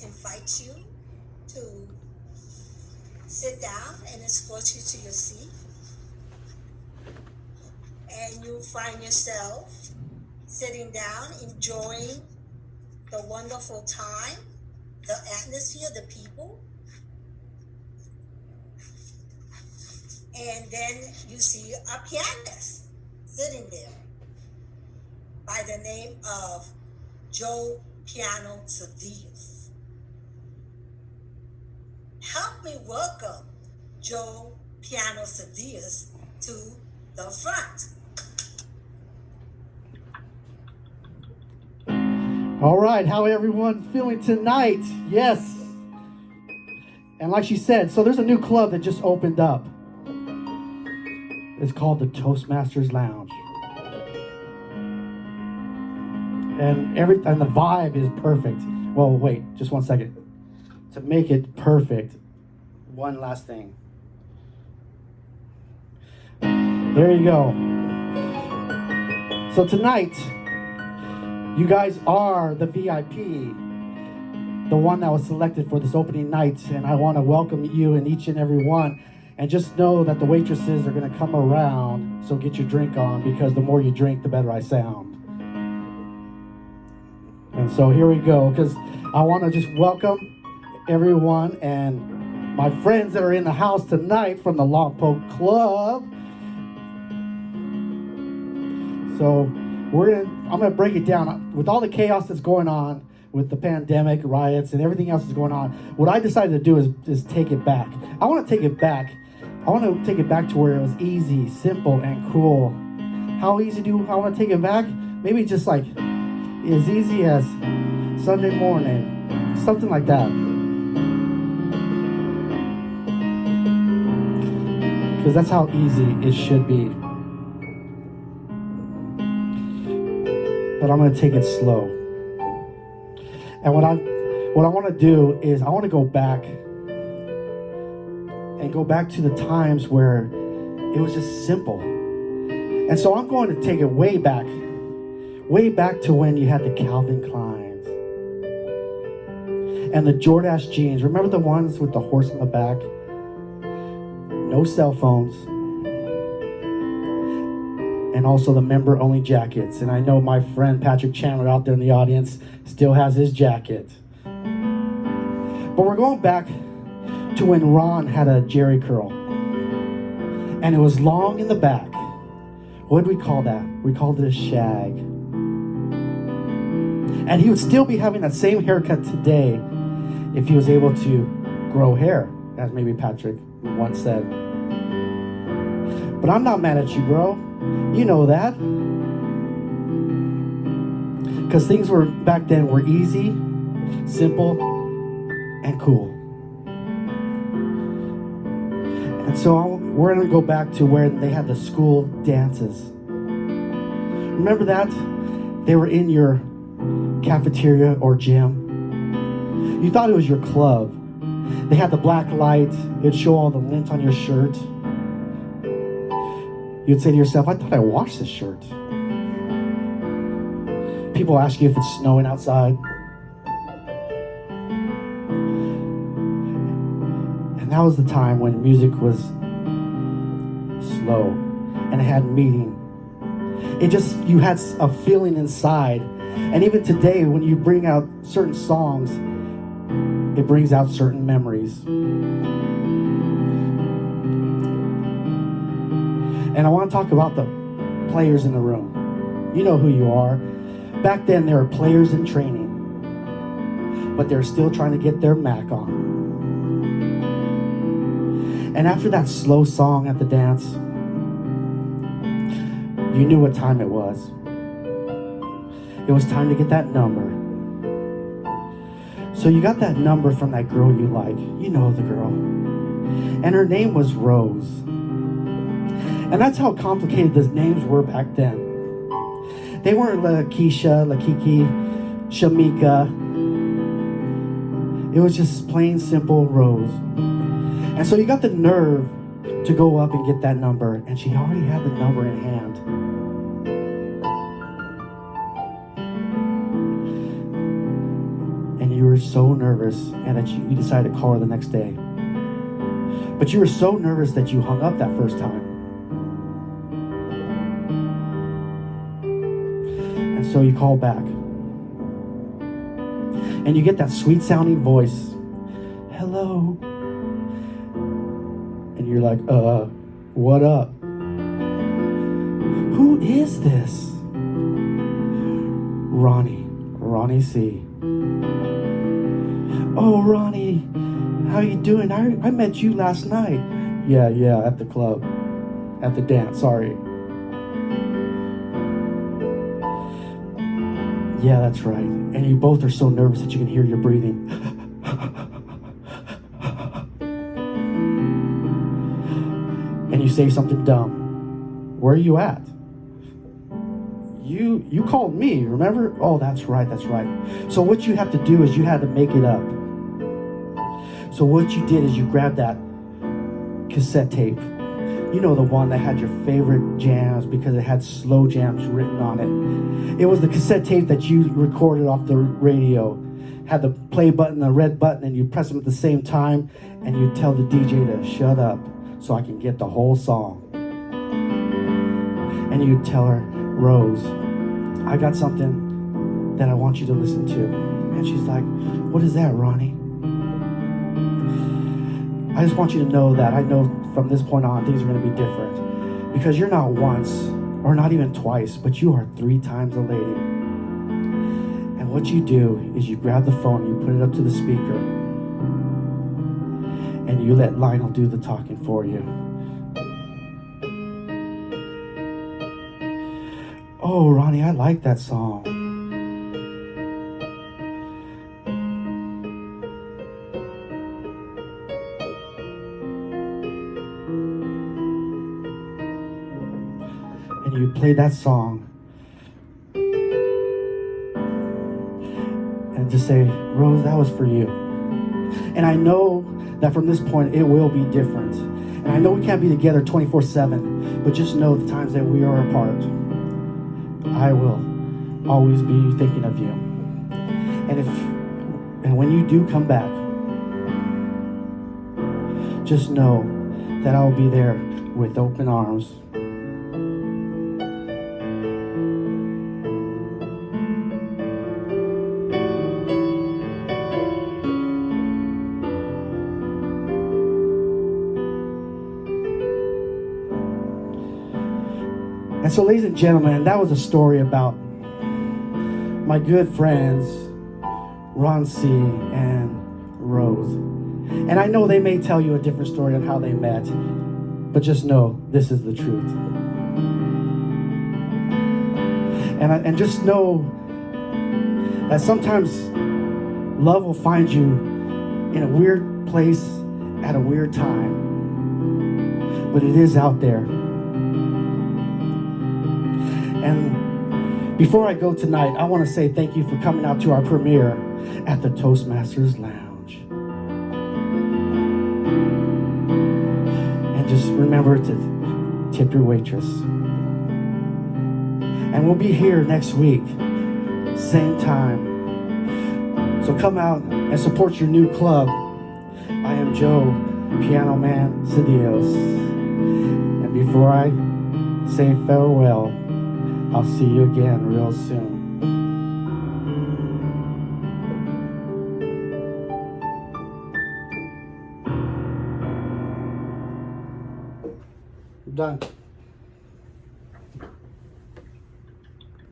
invite you to sit down and escort you to your seat. And you find yourself sitting down, enjoying the wonderful time, the atmosphere, the people. And then you see a pianist sitting there by the name of Joe Piano Cedillos. Help me welcome Joe Piano Cedillos to the front. All right, how everyone feeling tonight? Yes. And like she said, so there's a new club that just opened up. It's called the Toastmasters Lounge. And the vibe is perfect. Well, wait, just one second. To make it perfect, one last thing. There you go. So tonight, you guys are the VIP, the one that was selected for this opening night, and I want to welcome you and each and every one. And just know that the waitresses are going to come around, so get your drink on, because the more you drink, the better I sound. And so here we go, because I want to just welcome everyone and my friends that are in the house tonight from the Longpoke Club. So I'm gonna break it down. With all the chaos that's going on with the pandemic, riots, and everything else that's going on, what I decided to do is take it back. I want to take it back. I want to take it back to where it was easy, simple, and cool. How easy do I want to take it back? Maybe just like as easy as Sunday morning, something like that. Because that's how easy it should be. But I'm going to take it slow. And what I want to do is I want to go back to the times where it was just simple. And so I'm going to take it way back to when you had the Calvin Kleins and the Jordache jeans. Remember the ones with the horse on the back? No cell phones. And also the member-only jackets. And I know my friend Patrick Chandler out there in the audience still has his jacket. But we're going back to when Ron had a Jerry curl. And it was long in the back. What did we call that? We called it a shag. And he would still be having that same haircut today if he was able to grow hair, as maybe Patrick once said. But I'm not mad at you, bro. You know that. Because things were back then were easy, simple, and cool. And so we're going to go back to where they had the school dances. Remember that? They were in your cafeteria or gym. You thought it was your club. They had the black light. It'd show all the lint on your shirt. You'd say to yourself, I thought I washed this shirt. People ask you if it's snowing outside. And that was the time when music was slow and it had meaning. You had a feeling inside. And even today, when you bring out certain songs, it brings out certain memories. And I want to talk about the players in the room. You know who you are. Back then, there were players in training, but they're still trying to get their Mac on. And after that slow song at the dance, you knew what time it was. It was time to get that number. So you got that number from that girl you like. You know the girl. And her name was Rose. And that's how complicated the names were back then. They weren't Lakeisha, Lakiki, Shamika. It was just plain simple Rose. And so you got the nerve to go up and get that number, and she already had the number in hand. you were so nervous and that you decided to call her the next day. But you were so nervous that you hung up that first time. And so you call back. And you get that sweet sounding voice. Hello. And you're like, what up? Who is this? Ronnie C. Oh, Ronnie, how you doing? I met you last night. Yeah, at the club. At the dance, sorry. Yeah, that's right. And you both are so nervous that you can hear your breathing. And you say something dumb. Where are you at? You called me, remember? Oh, that's right. So what you have to do is you had to make it up. So what you did is you grabbed that cassette tape. You know, the one that had your favorite jams because it had slow jams written on it. It was the cassette tape that you recorded off the radio. Had the play button, the red button, and you press them at the same time, and you tell the DJ to shut up so I can get the whole song. And you tell her, Rose, I got something that I want you to listen to. And she's like, what is that, Ronnie? I just want you to know that I know from this point on things are going to be different. Because you're not once, or not even twice, but you are 3 times a lady. And what you do is you grab the phone, you put it up to the speaker, and you let Lionel do the talking for you. Oh, Ronnie, I like that song. And you play that song and just say, Rose, that was for you. And I know that from this point it will be different. And I know we can't be together 24/7, but just know the times that we are apart, I will always be thinking of you. And when you do come back, just know that I'll be there with open arms. And so, ladies and gentlemen, that was a story about my good friends, Ron C. and Rose. And I know they may tell you a different story on how they met, but just know this is the truth. And just know that sometimes love will find you in a weird place at a weird time, but it is out there. And before I go tonight, I want to say thank you for coming out to our premiere at the Toastmasters Lounge. And just remember to tip your waitress. And we'll be here next week, same time. So come out and support your new club. I am Joe, Piano Man Cedillos. And before I say farewell, I'll see you again real soon. Done.